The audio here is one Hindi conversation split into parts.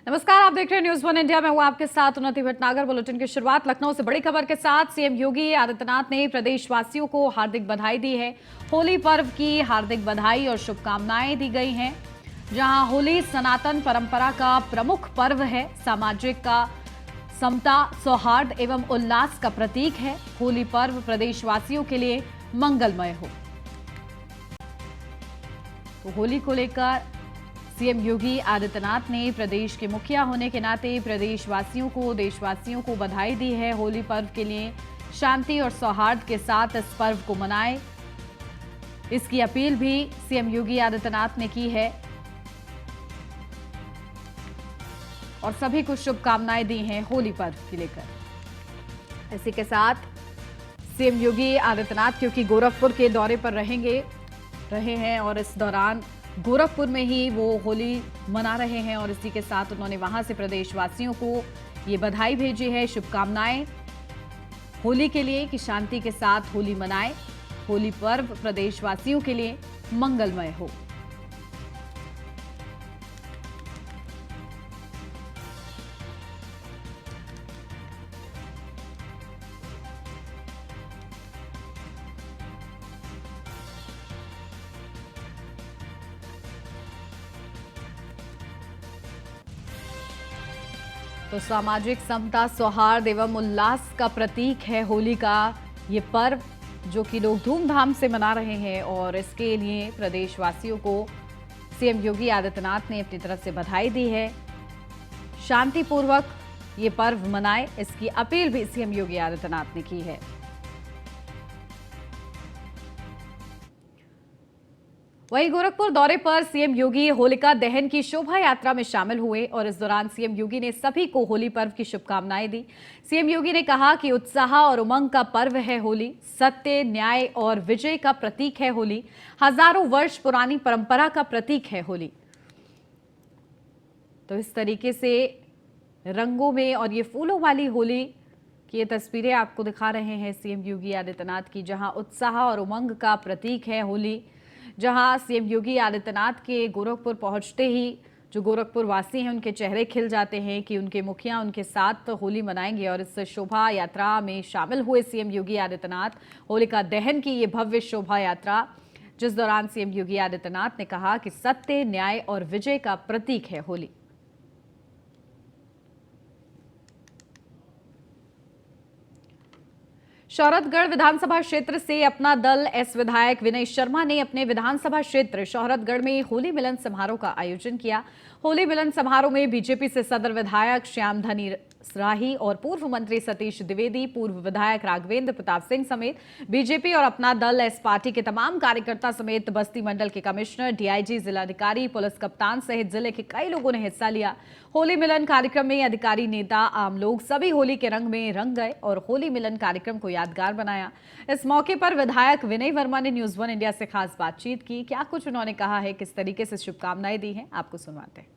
नमस्कार, आप देख रहे हैं न्यूज वन इंडिया। मैं हूं आपके साथ उन्नति भटनागर। बुलेटिन की शुरुआत लखनऊ से बड़ी खबर के साथ। सीएम योगी आदित्यनाथ ने प्रदेशवासियों को हार्दिक बधाई दी है। होली पर्व की हार्दिक बधाई और शुभकामनाएं दी गई हैं। जहां होली सनातन परंपरा का प्रमुख पर्व है, सामाजिक का समता, सौहार्द एवं उल्लास का प्रतीक है। होली पर्व प्रदेशवासियों के लिए मंगलमय हो। तो होली को लेकर सीएम योगी आदित्यनाथ ने प्रदेश के मुखिया होने के नाते प्रदेशवासियों को, देशवासियों को बधाई दी है। होली पर्व के लिए शांति और सौहार्द के साथ इस पर्व को मनाएं, इसकी अपील भी सीएम योगी आदित्यनाथ ने की है और सभी को शुभकामनाएं दी हैं होली पर्व को लेकर। इसी के साथ सीएम योगी आदित्यनाथ क्योंकि गोरखपुर के दौरे पर रहे हैं और इस दौरान गोरखपुर में ही वो होली मना रहे हैं और इसी के साथ उन्होंने वहां से प्रदेशवासियों को ये बधाई भेजी है, शुभकामनाएं होली के लिए कि शांति के साथ होली मनाएं। होली पर्व प्रदेशवासियों के लिए मंगलमय हो। तो सामाजिक समता, सौहार्द एवं उल्लास का प्रतीक है होली का ये पर्व, जो कि लोग धूमधाम से मना रहे हैं और इसके लिए प्रदेशवासियों को सीएम योगी आदित्यनाथ ने अपनी तरफ से बधाई दी है। शांतिपूर्वक ये पर्व मनाएं, इसकी अपील भी सीएम योगी आदित्यनाथ ने की है। वहीं गोरखपुर दौरे पर सीएम योगी होलिका दहन की शोभा यात्रा में शामिल हुए और इस दौरान सीएम योगी ने सभी को होली पर्व की शुभकामनाएं दी। सीएम योगी ने कहा कि उत्साह और उमंग का पर्व है होली, सत्य, न्याय और विजय का प्रतीक है होली, हजारों वर्ष पुरानी परंपरा का प्रतीक है होली। तो इस तरीके से रंगों में और ये फूलों वाली होली की ये तस्वीरें आपको दिखा रहे हैं सीएम योगी आदित्यनाथ की, जहां उत्साह और उमंग का प्रतीक है होली। जहां सीएम योगी आदित्यनाथ के गोरखपुर पहुंचते ही जो गोरखपुर वासी हैं उनके चेहरे खिल जाते हैं कि उनके मुखिया उनके साथ होली मनाएंगे और इस शोभा यात्रा में शामिल हुए सीएम योगी आदित्यनाथ। होलिका दहन की ये भव्य शोभा यात्रा, जिस दौरान सीएम योगी आदित्यनाथ ने कहा कि सत्य, न्याय और विजय का प्रतीक है होली। शौहरतगढ़ विधानसभा क्षेत्र से अपना दल एस विधायक विनय शर्मा ने अपने विधानसभा क्षेत्र शौहरतगढ़ में होली मिलन समारोह का आयोजन किया। होली मिलन समारोह में बीजेपी से सदर विधायक श्यामधनी राही और पूर्व मंत्री सतीश द्विवेदी, पूर्व विधायक राघवेंद्र प्रताप सिंह समेत बीजेपी और अपना दल एस पार्टी के तमाम कार्यकर्ता समेत बस्ती मंडल के कमिश्नर, डीआईजी, जिलाधिकारी, पुलिस कप्तान सहित जिले के कई लोगों ने हिस्सा लिया। होली मिलन कार्यक्रम में अधिकारी, नेता, आम लोग सभी होली के रंग में रंग गए और होली मिलन कार्यक्रम को यादगार बनाया। इस मौके पर विधायक विनय वर्मा ने न्यूज वन इंडिया से खास बातचीत की। क्या कुछ उन्होंने कहा है, किस तरीके से शुभकामनाएं दी हैं, आपको सुनवाते हैं।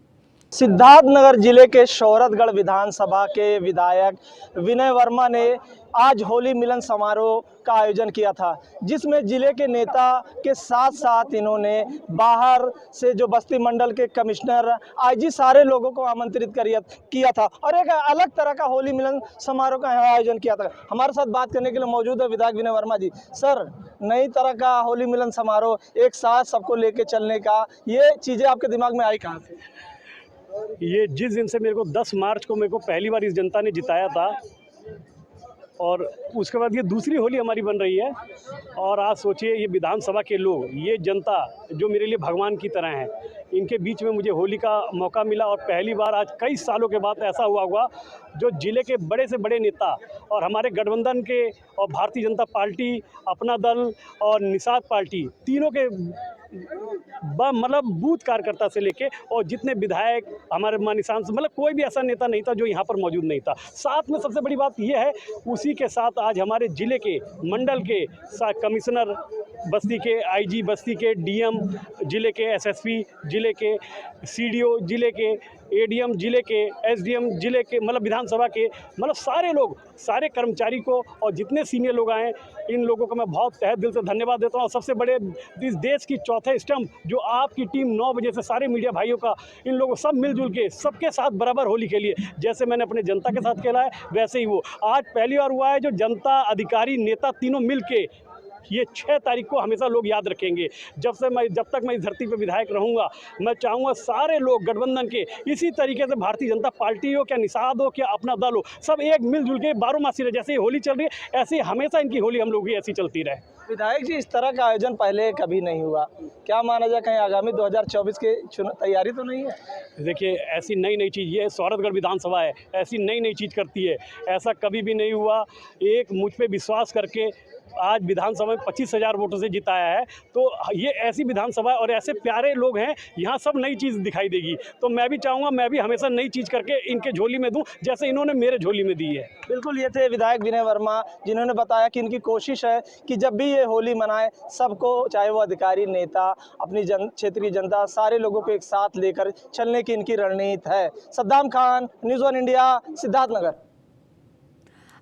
सिद्धार्थनगर जिले के शौहरतगढ़ विधानसभा के विधायक विनय वर्मा ने आज होली मिलन समारोह का आयोजन किया था, जिसमें जिले के नेता के साथ साथ इन्होंने बाहर से जो बस्ती मंडल के कमिश्नर, आईजी, सारे लोगों को आमंत्रित किया था और एक अलग तरह का होली मिलन समारोह का आयोजन किया था। हमारे साथ बात करने के लिए मौजूद है विधायक विनय वर्मा जी। सर, नई तरह का होली मिलन समारोह, एक साथ सबको लेके चलने का, ये चीज़ें आपके दिमाग में आई कहाँ से? ये जिस दिन से मेरे को 10 मार्च को मेरे को पहली बार इस जनता ने जिताया था और उसके बाद ये दूसरी होली हमारी बन रही है। और आज सोचिए, ये विधानसभा के लोग, ये जनता जो मेरे लिए भगवान की तरह है, इनके बीच में मुझे होली का मौका मिला और पहली बार आज कई सालों के बाद ऐसा हुआ जो जिले के बड़े से बड़े नेता और हमारे गठबंधन के और भारतीय जनता पार्टी, अपना दल और निषाद पार्टी, तीनों के मतलब बूथ कार्यकर्ता से लेके और जितने विधायक, हमारे माननीय सांसद, मतलब कोई भी ऐसा नेता नहीं था जो यहाँ पर मौजूद नहीं था। साथ में सबसे बड़ी बात यह है, उसी के साथ आज हमारे जिले के मंडल के कमिश्नर बस्ती के आईजी, बस्ती के डीएम, जिले के एसएसपी, जिले के सीडीओ, जिले के एडीएम, जिले के एसडीएम, जिले के मतलब विधानसभा के मतलब सारे लोग, सारे कर्मचारी को और जितने सीनियर लोग आए इन लोगों को मैं बहुत तहे दिल से धन्यवाद देता हूँ। और सबसे बड़े इस देश की चौथे स्तंभ जो आपकी टीम 9 बजे से सारे मीडिया भाइयों का, इन लोगों सब मिलजुल के सबके साथ बराबर होली खेली है। जैसे मैंने अपने जनता के साथ खेला है वैसे ही वो आज पहली बार हुआ है जो जनता, अधिकारी, नेता तीनों मिल के ये 6 तारीख को हमेशा लोग याद रखेंगे। जब तक मैं इस धरती पर विधायक रहूँगा मैं चाहूँगा सारे लोग गठबंधन के इसी तरीके से भारतीय जनता पार्टी हो, क्या निषाद हो, क्या अपना दल हो, सब एक मिलजुल के बारोमासी रहे। जैसे होली चल रही है ऐसे हमेशा इनकी होली हम लोग की ऐसी चलती रहे। विधायक जी, इस तरह का आयोजन पहले कभी नहीं हुआ, क्या माना जाए कहीं आगामी 2024 की तैयारी तो नहीं है? देखिए ऐसी नई नई चीज़, ये शौहरतगढ़ विधानसभा है, ऐसी नई नई चीज़ करती है, ऐसा कभी भी नहीं हुआ। एक मुझ पे विश्वास करके आज विधानसभा में 25,000 वोटों से जिताया है, तो ये ऐसी विधानसभा और ऐसे प्यारे लोग हैं, यहाँ सब नई चीज़ दिखाई देगी। तो मैं भी चाहूँगा मैं भी हमेशा नई चीज़ करके इनके झोली में दूँ जैसे इन्होंने मेरे झोली में दी है। बिल्कुल, ये थे विधायक विनय वर्मा, जिन्होंने बताया कि इनकी कोशिश है कि जब भी ये होली मनाए सबको, चाहे वो अधिकारी, नेता, अपनी क्षेत्रीय जनता, सारे लोगों को एक साथ लेकर चलने की इनकी रणनीति है। Saddam Khan, news 1 India, Siddharthnagar.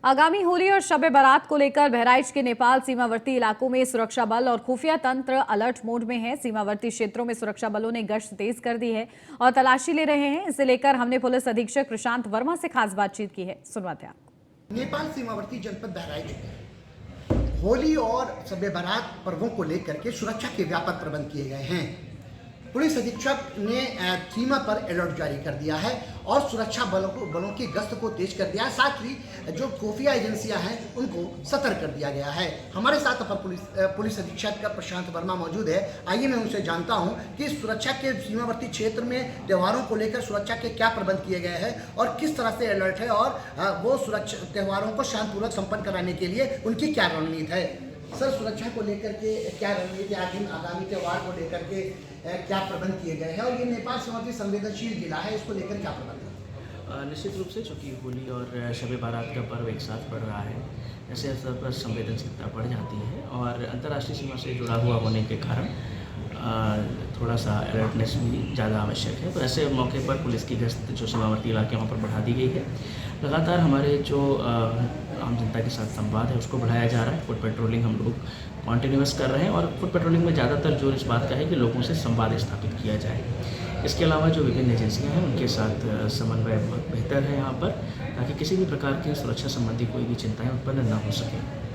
आगामी होली और शब बारात को लेकर बहराइच के नेपाल सीमावर्ती इलाकों में सुरक्षा बल और खुफिया तंत्र अलर्ट मोड में है। सीमावर्ती क्षेत्रों में सुरक्षा बलों ने गश्त तेज कर दी है और तलाशी ले रहे हैं। इसे लेकर हमने पुलिस अधीक्षक प्रशांत वर्मा से खास बातचीत की है, सुनवाते हैं आपको। नेपाल सीमावर्ती जनपद बहराइच में होली और शब बारात पर्वों को लेकर के सुरक्षा के व्यापक प्रबंध किए गए हैं। पुलिस अधीक्षक ने सीमा पर अलर्ट जारी कर दिया है और सुरक्षा बलों की गश्त को तेज कर दिया है। साथ ही जो खुफिया एजेंसियां हैं उनको सतर्क कर दिया गया है। हमारे साथ अपर पुलिस अधीक्षक प्रशांत वर्मा मौजूद है। आइए मैं उनसे जानता हूं कि सुरक्षा के सीमावर्ती क्षेत्र में त्योहारों को लेकर सुरक्षा के क्या प्रबंध किए गए हैं और किस तरह से अलर्ट है और वो सुरक्षा त्योहारों को शांतिपूर्वक संपन्न कराने के लिए उनकी क्या रणनीति है। सर, सुरक्षा को लेकर के क्या रणनीति, आगामी त्यौहार को लेकर के क्या प्रबंध किए गए हैं और ये नेपाल सीमावर्ती संवेदनशील जिला है, इसको लेकर क्या प्रबंध है? निश्चित रूप से चूँकि होली और शब बारात का पर्व एक साथ बढ़ रहा है, ऐसे अवसर पर संवेदनशीलता बढ़ जाती है और अंतर्राष्ट्रीय सीमा से जुड़ा हुआ होने के कारण थोड़ा सा अलर्टनेस भी ज़्यादा आवश्यक है। तो ऐसे मौके पर पुलिस की गश्त जो सीमावर्ती इलाके वहाँ पर बढ़ा दी गई है। लगातार हमारे जो आम जनता के साथ संवाद है उसको बढ़ाया जा रहा है। फुट पेट्रोलिंग हम लोग कॉन्टिन्यूस कर रहे हैं और फुट पेट्रोलिंग में ज़्यादातर जोर इस बात का है कि लोगों से संवाद स्थापित किया जाए। इसके अलावा जो विभिन्न एजेंसियां हैं उनके साथ समन्वय बहुत बेहतर है यहाँ पर, ताकि किसी भी प्रकार की सुरक्षा संबंधी कोई भी चिंताएं उत्पन्न न हो सके।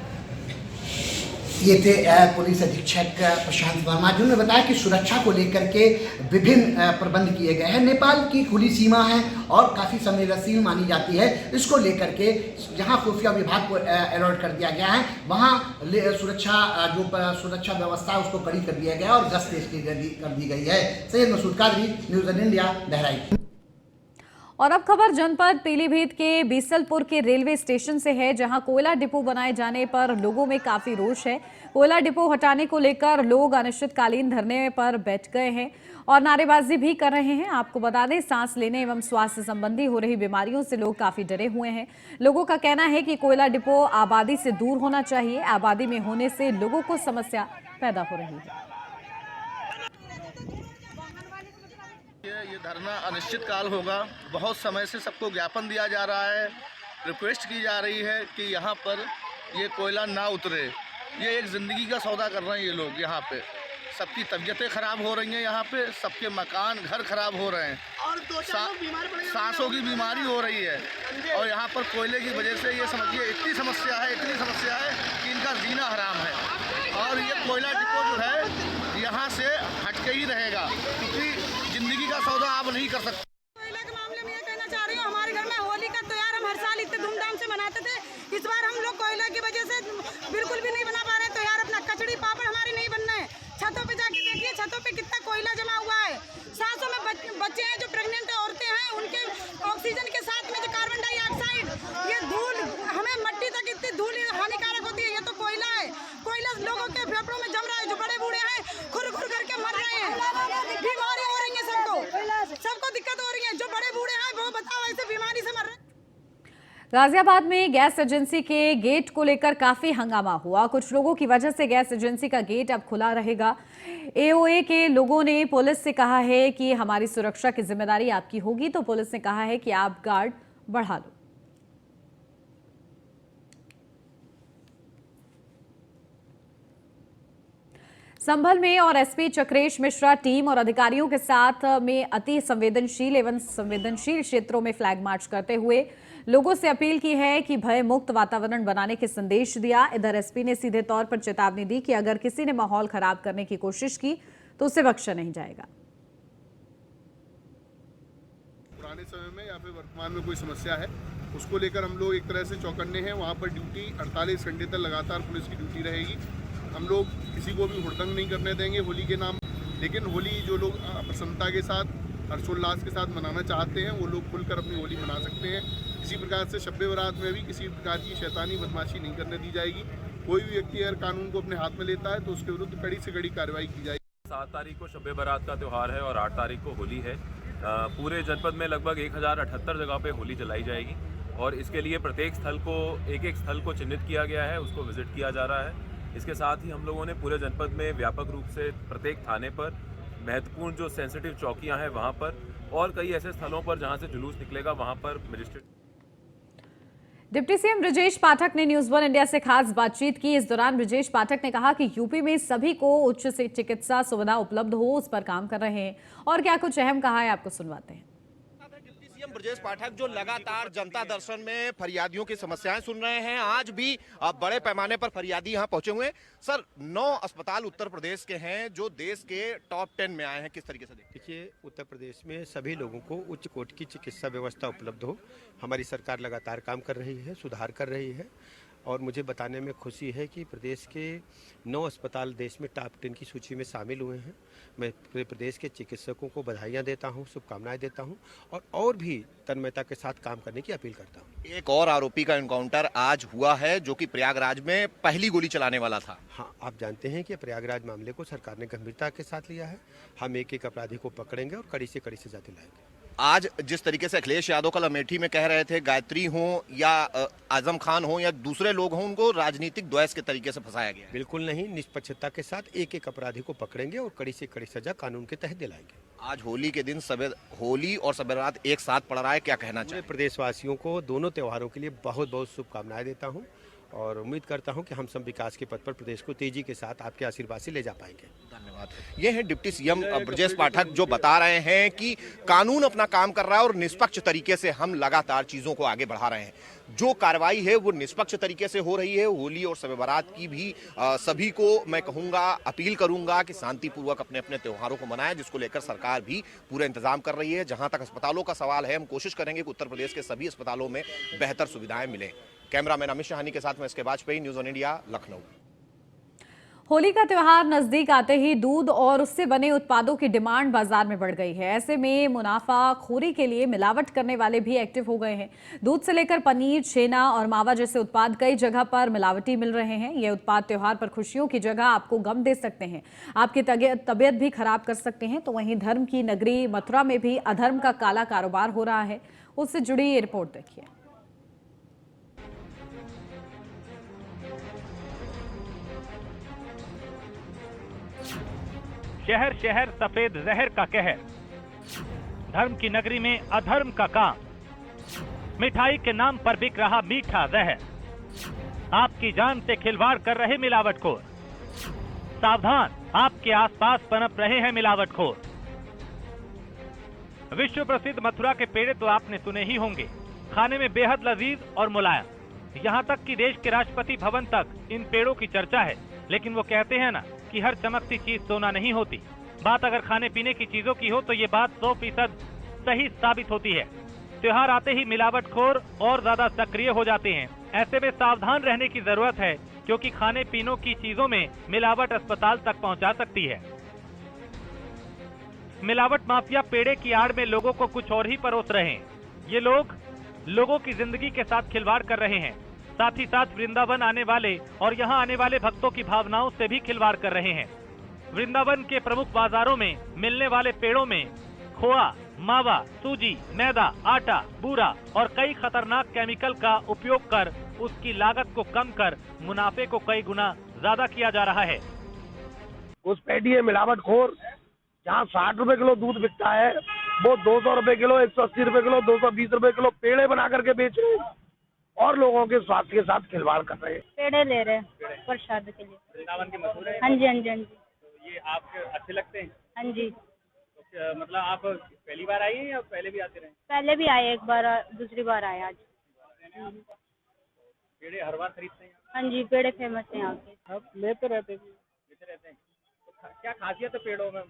ये थे पुलिस अधीक्षक प्रशांत वर्मा, जिन्होंने बताया कि सुरक्षा को लेकर के विभिन्न प्रबंध किए गए हैं। नेपाल की खुली सीमा है और काफ़ी संवेदनशील मानी जाती है। इसको लेकर के जहां खुफिया विभाग को अलर्ट कर दिया गया है, वहां सुरक्षा व्यवस्था उसको कड़ी कर दिया गया और गश्त कर दी गई है। Syed Masood Qadri, news 1 India, Bahraich. और अब खबर जनपद पीलीभीत के बीसलपुर के रेलवे स्टेशन से है, जहां कोयला डिपो बनाए जाने पर लोगों में काफी रोष है। कोयला डिपो हटाने को लेकर लोग अनिश्चितकालीन धरने पर बैठ गए हैं और नारेबाजी भी कर रहे हैं। आपको बता दें, सांस लेने एवं स्वास्थ्य संबंधी हो रही बीमारियों से लोग काफी डरे हुए हैं। लोगों का कहना है कि कोयला डिपो आबादी से दूर होना चाहिए। आबादी में होने से लोगों को समस्या पैदा हो रही है। ये धरना अनिश्चित काल होगा। बहुत समय से सबको ज्ञापन दिया जा रहा है, रिक्वेस्ट की जा रही है कि यहाँ पर ये कोयला ना उतरे। ये एक ज़िंदगी का सौदा कर रहे हैं ये लोग। यहाँ पे सबकी तबीयतें ख़राब हो रही हैं, यहाँ पे सबके मकान घर ख़राब हो रहे हैं और सांसों की बीमारी हो रही है। और यहाँ पर कोयले की वजह से ये समझिए इतनी समस्या है कि इनका जीना हराम है। और ये कोयला डिपो जो है यहाँ से हटके ही रहेगा, क्योंकि ज़िंदगी का सौदा आप नहीं कर सकते। कोयला के मामले में ये कहना चाह रही हूँ, हमारे घर में होली का त्योहार हम हर साल इतने धूमधाम से मनाते थे। इस बार हम लोग कोयला की वजह से बिल्कुल भी नहीं बना पा रहे त्योहार। अपना कचड़ी पापड़ हमारे नहीं बन रहे हैं। छतों पे जाके देखिए, छतों पे कितना कोयला जमा हुआ है। सांसों में बच्चे हैं, जो प्रेग्नेंट औरतें हैं, उनके ऑक्सीजन के साथ में जो कार्बन डाइऑक्साइड, ये धूल, हमें मट्टी तक इतनी धूल हानिकारक होती है। ये तो कोयला है। कोयला लोगों के फेफड़ों में जम रहा है। जो बड़े बूढ़े हैं खुर करके मर रहे हैं। बीमारी हो रही है, सबको दिक्कत हो रही है। जो बड़े बूढ़े हैं वो बताओ ऐसे बीमारी से मर रहे हैं। गाजियाबाद में गैस एजेंसी के गेट को लेकर काफी हंगामा हुआ। कुछ लोगों की वजह से गैस एजेंसी का गेट अब खुला रहेगा। एओए के लोगों ने पुलिस से कहा है कि हमारी सुरक्षा की जिम्मेदारी आपकी होगी, तो पुलिस ने कहा है कि आप गार्ड बढ़ा लो। संभल में और एसपी चक्रेश मिश्रा टीम और अधिकारियों के साथ में अति संवेदनशील एवं संवेदनशील क्षेत्रों में फ्लैग मार्च करते हुए लोगों से अपील की है कि भय मुक्त वातावरण बनाने के संदेश दिया। इधर एसपी ने सीधे तौर पर चेतावनी दी कि अगर किसी ने माहौल खराब करने की कोशिश की तो उसे बख्शा नहीं जाएगा। पुराने समय में या फिर वर्तमान में कोई समस्या है उसको लेकर हम लोग एक तरह से चौकन्ने हैं। वहाँ पर ड्यूटी 48 घंटे तक लगातार पुलिस की ड्यूटी रहेगी। हम लोग किसी को भी हुड़दंग नहीं करने देंगे होली के नाम, लेकिन होली जो लोग प्रसन्नता के साथ हर्षोल्लास के साथ मनाना चाहते हैं वो लोग खुलकर अपनी होली मना सकते हैं। किसी प्रकार से शब बारात में भी किसी प्रकार की शैतानी बदमाशी नहीं करने दी जाएगी। कोई भी व्यक्ति अगर कानून को अपने हाथ में लेता है तो उसके विरुद्ध कड़ी से कड़ी कार्रवाई की जाएगी। 7 तारीख को शब बारात का त्यौहार है और 8 तारीख को होली है। पूरे जनपद में लगभग 1078 जगह पे होली जलाई जाएगी और इसके लिए प्रत्येक स्थल को एक स्थल को चिन्हित किया गया है, उसको विजिट किया जा रहा है। इसके साथ ही हम लोगों ने पूरे जनपद में व्यापक रूप से प्रत्येक थाने पर महत्वपूर्ण जो सेंसिटिव चौकियां हैं वहां पर और कई ऐसे स्थलों पर जहां से जुलूस निकलेगा वहां पर magistrate. Deputy CM Brajesh Pathak ने न्यूज 1 इंडिया से खास बातचीत की। इस दौरान ब्रजेश पाठक ने कहा कि यूपी में सभी को उच्च से चिकित्सा सुविधा उपलब्ध हो, उस पर काम कर रहे हैं। और क्या कुछ अहम कहा है आपको सुनवाते हैं। ब्रजेश पाठक जो लगातार जनता दर्शन में फरियादियों की समस्याएं सुन रहे हैं, आज भी बड़े पैमाने पर फरियादी यहां पहुंचे हुए हैं। सर, 9 अस्पताल उत्तर प्रदेश के हैं जो देश के टॉप 10 में आए हैं, किस तरीके से देखिए, उत्तर प्रदेश में सभी लोगों को उच्च कोटि की चिकित्सा व्यवस्था उपलब्ध हो, हमारी सरकार लगातार काम कर रही है, सुधार कर रही है। और मुझे बताने में खुशी है कि प्रदेश के 9 अस्पताल देश में टॉप 10 की सूची में शामिल हुए हैं। मैं पूरे प्रदेश के चिकित्सकों को बधाइयाँ देता हूँ, शुभकामनाएं देता हूँ और भी तन्मयता के साथ काम करने की अपील करता हूँ। एक और आरोपी का एनकाउंटर आज हुआ है जो कि प्रयागराज में पहली गोली चलाने वाला था। हाँ, आप जानते हैं कि प्रयागराज मामले को सरकार ने गंभीरता के साथ लिया है। हम एक एक अपराधी को पकड़ेंगे और कड़ी से कड़ी सजा दिलाएंगे। आज जिस तरीके से अखिलेश यादव कल अमेठी में कह रहे थे, गायत्री हो या आजम खान हो या दूसरे लोग हों, उनको राजनीतिक द्वेष के तरीके से फंसाया गया। बिल्कुल नहीं, निष्पक्षता के साथ एक एक अपराधी को पकड़ेंगे और कड़ी से कड़ी सजा कानून के तहत दिलाएंगे। आज होली के दिन होली और शब बारात एक साथ पड़ रहा है, क्या कहना चाहिए? प्रदेशवासियों को दोनों त्योहारों के लिए बहुत बहुत शुभकामनाएं देता हूं और उम्मीद करता हूं कि हम सब विकास के पथ पर प्रदेश को तेजी के साथ आपके आशीर्वाद से ले जा पाएंगे। धन्यवाद। ये है डिप्टी सीएम ब्रजेश पाठक जो बता रहे हैं कि कानून अपना काम कर रहा है और निष्पक्ष तरीके से हम लगातार चीजों को आगे बढ़ा रहे हैं। जो कार्रवाई है वो निष्पक्ष तरीके से हो रही है। होली और शब बारात की भी सभी को मैं कहूंगा, अपील करूंगा कि शांतिपूर्वक अपने अपने त्योहारों को मनाएं, जिसको लेकर सरकार भी पूरा इंतजाम कर रही है। जहां तक अस्पतालों का सवाल है, हम कोशिश करेंगे कि उत्तर प्रदेश के सभी अस्पतालों में बेहतर सुविधाएं मिलें। कैमरामैन अमित शाहानी के साथ मैं इसके वाजपेयी, न्यूज़ 1 इंडिया, लखनऊ। होली का त्योहार नजदीक आते ही दूध और उससे बने उत्पादों की डिमांड बाजार में बढ़ गई है। ऐसे में मुनाफाखोरी के लिए मिलावट करने वाले भी एक्टिव हो गए हैं। दूध से लेकर पनीर, छेना और मावा जैसे उत्पाद कई जगह पर मिलावटी मिल रहे हैं। ये उत्पाद त्योहार पर खुशियों की जगह आपको गम दे सकते हैं, आपकी तबीयत भी खराब कर सकते हैं। तो वहीं धर्म की नगरी मथुरा में भी अधर्म का काला कारोबार हो रहा है। उससे जुड़ी ये रिपोर्ट देखिए। शहर शहर सफेद जहर का कहर, धर्म की नगरी में अधर्म का काम, मिठाई के नाम पर बिक रहा मीठा जहर, आपकी जान से खिलवाड़ कर रहे मिलावटखोर। सावधान, आपके आसपास पनप रहे हैं मिलावटखोर। विश्व प्रसिद्ध मथुरा के पेड़े तो आपने सुने ही होंगे, खाने में बेहद लजीज और मुलायम। यहाँ तक कि देश के राष्ट्रपति भवन तक इन पेड़ों की चर्चा है। लेकिन वो कहते हैं ना कि हर चमकती चीज सोना नहीं होती। बात अगर खाने पीने की चीजों की हो तो ये बात 100% सही साबित होती है। त्योहार आते ही मिलावटखोर और ज्यादा सक्रिय हो जाते हैं। ऐसे में सावधान रहने की जरूरत है, क्योंकि खाने पीने की चीजों में मिलावट अस्पताल तक पहुंचा सकती है। मिलावट माफिया पेड़े की आड़ में लोगों को कुछ और ही परोस रहे हैं। ये लोग लोगों की जिंदगी के साथ खिलवाड़ कर रहे हैं, साथ ही साथ वृंदावन आने वाले और यहाँ आने वाले भक्तों की भावनाओं से भी खिलवाड़ कर रहे हैं। वृंदावन के प्रमुख बाजारों में मिलने वाले पेड़ों में खोआ, मावा, सूजी, मैदा, आटा, बूरा और कई खतरनाक केमिकल का उपयोग कर उसकी लागत को कम कर मुनाफे को कई गुना ज्यादा किया जा रहा है। घुसपैठी है, मिलावटखोर। जहाँ 60 रुपए किलो दूध बिकता है वो 200 रुपए किलो, 180 रुपए किलो, 220 रुपए किलो पेड़े बना करके बेच रहे हैं और लोगों के स्वास्थ्य के साथ खिलवाड़ कर रहे हैं। पेड़े ले रहे हैं प्रसाद के लिए। वृंदावन के मशहूर है। हाँ जी, हाँ जी, हाँ जी। तो ये आपके अच्छे लगते हैं? हाँ जी, तो मतलब आप पहली बार आई हैं या पहले भी आते रहे? पहले भी आए, एक बार, दूसरी बार आए आज। पेड़े हर बार खरीदते हैं? हाँ जी, पेड़े फेमस है यहाँ के। आप लेते रहते हैं? तो क्या खासियत है पेड़ों में?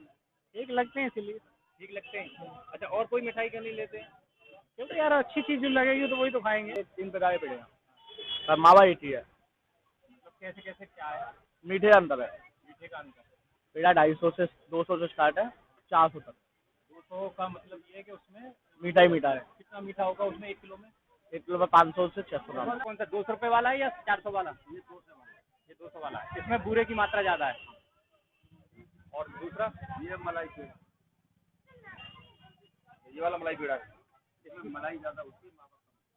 ठीक लगते हैं इसलिए। ठीक लगते हैं। अच्छा, और कोई मिठाई क्यों नहीं लेते हैं? क्योंकि यार अच्छी चीज लगेगी तो वही तो खाएंगे। 3 प्रकार के पेड़े हैं। मावा ईटी है। मतलब कैसे कैसे क्या है? मीठे का अंतर है। मीठे का अंतर। पेड़ा 250 से 200 से स्टार्ट है, 400 तक। 200 का मतलब ये है कि उसमें मीठा ही मीठा है। कितना मीठा होगा उसमें 1 किलो में? 1 किलो में 500 से 600 ग्राम। कौन सा 200 रुपए वाला है या 400 वाला? ये 200 वाला। ये 200 वाला है। इसमें बूरे की मात्रा ज्यादा है। और दूसरा ये मलाई पेड़ा, ये वाला मलाई पेड़ा है, इसमें मलाई ज्यादा होती है।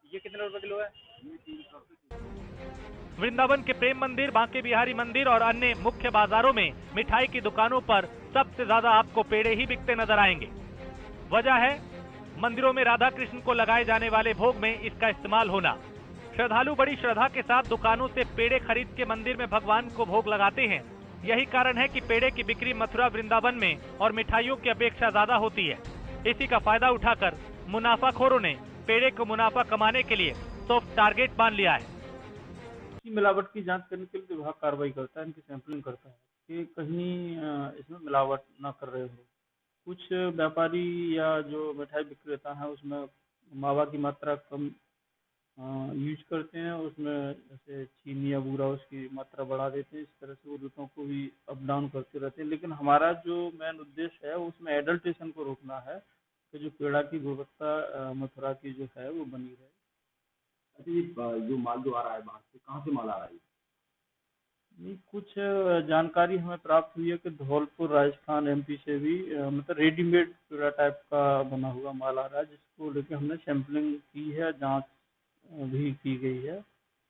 ये कितने रुपए किलो है? ये 300 रुपए। वृंदावन के प्रेम मंदिर, बांके बिहारी मंदिर और अन्य मुख्य बाजारों में मिठाई की दुकानों पर सबसे ज्यादा आपको पेड़े ही बिकते नजर आएंगे। वजह है मंदिरों में राधा कृष्ण को लगाए जाने वाले भोग में इसका इस्तेमाल होना। श्रद्धालु बड़ी श्रद्धा के साथ दुकानों से पेड़े खरीद के मंदिर में भगवान को भोग लगाते हैं। यही कारण है कि पेड़े की बिक्री मथुरा, वृंदावन में और मिठाइयों की अपेक्षा ज्यादा होती है। इसी का फायदा उठाकर मुनाफाखोरों ने पेड़े को मुनाफा कमाने के लिए सॉफ्ट टारगेट मान लिया है। मिलावट की जांच करने के लिए विभाग कार्रवाई करता है, इनकी सैंपलिंग करता है कि कहीं इसमें मिलावट ना कर रहे हो। कुछ व्यापारी या जो मिठाई विक्रेता है उसमें मावा की मात्रा कम यूज करते हैं, उसमें जैसे चीनी या बूरा उसकी मात्रा बढ़ा देते हैं। इस तरह से वो रेटों को भी अप डाउन करते रहते हैं। लेकिन हमारा जो मेन उद्देश्य है उसमें एडल्ट्रेशन को रोकना है कि जो पेड़ा की गुणवत्ता मथुरा की जो है वो बनी रहे। जो माल जो आ रहा है बाहर से, कहाँ से माल आ रहा है? नहीं, कुछ जानकारी हमें प्राप्त हुई है कि धौलपुर, राजस्थान, एमपी से भी मतलब रेडीमेड पेड़ा टाइप का बना हुआ माल आ रहा है, जिसको लेकर हमने सैंपलिंग की है, जांच भी की गई है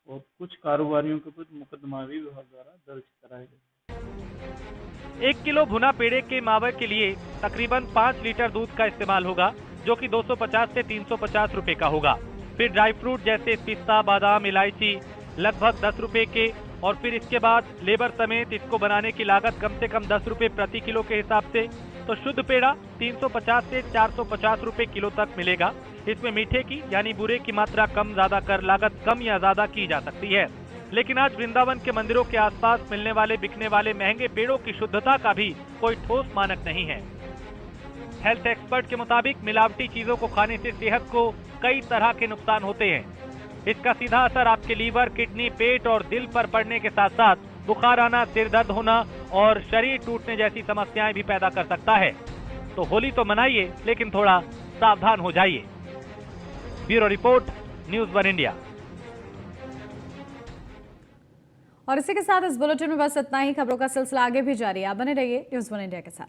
और कुछ कारोबारियों के ऊपर मुकदमा भी विभाग द्वारा दर्ज कराया गया। 1 किलो भुना पेड़े के मावे के लिए तकरीबन 5 लीटर दूध का इस्तेमाल होगा, जो कि 250 से 350 रुपए का होगा। फिर ड्राई फ्रूट जैसे पिस्ता, बादाम, इलायची लगभग 10 रुपए के, और फिर इसके बाद लेबर समेत इसको बनाने की लागत कम से कम 10 रुपए प्रति किलो के हिसाब से। तो शुद्ध पेड़ा 350 से 450 रुपए किलो तक मिलेगा। इसमें मीठे की यानी बुरे की मात्रा कम ज्यादा कर लागत कम या ज्यादा की जा सकती है। लेकिन आज वृंदावन के मंदिरों के आसपास मिलने वाले बिकने वाले महंगे पेड़ों की शुद्धता का भी कोई ठोस मानक नहीं है। हेल्थ एक्सपर्ट के मुताबिक मिलावटी चीजों को खाने से सेहत को कई तरह के नुकसान होते हैं। इसका सीधा असर आपके लीवर, किडनी, पेट और दिल पर पड़ने के साथ साथ बुखार आना, सिर दर्द होना और शरीर टूटने जैसी समस्याएं भी पैदा कर सकता है। तो होली तो मनाइए, लेकिन थोड़ा सावधान हो जाइए। Bureau report, news 1 India. और इसी के साथ इस बुलेटिन में बस इतना ही। खबरों का सिलसिला आगे भी जारी है, आप बने रहिए न्यूज़ 1 इंडिया के साथ।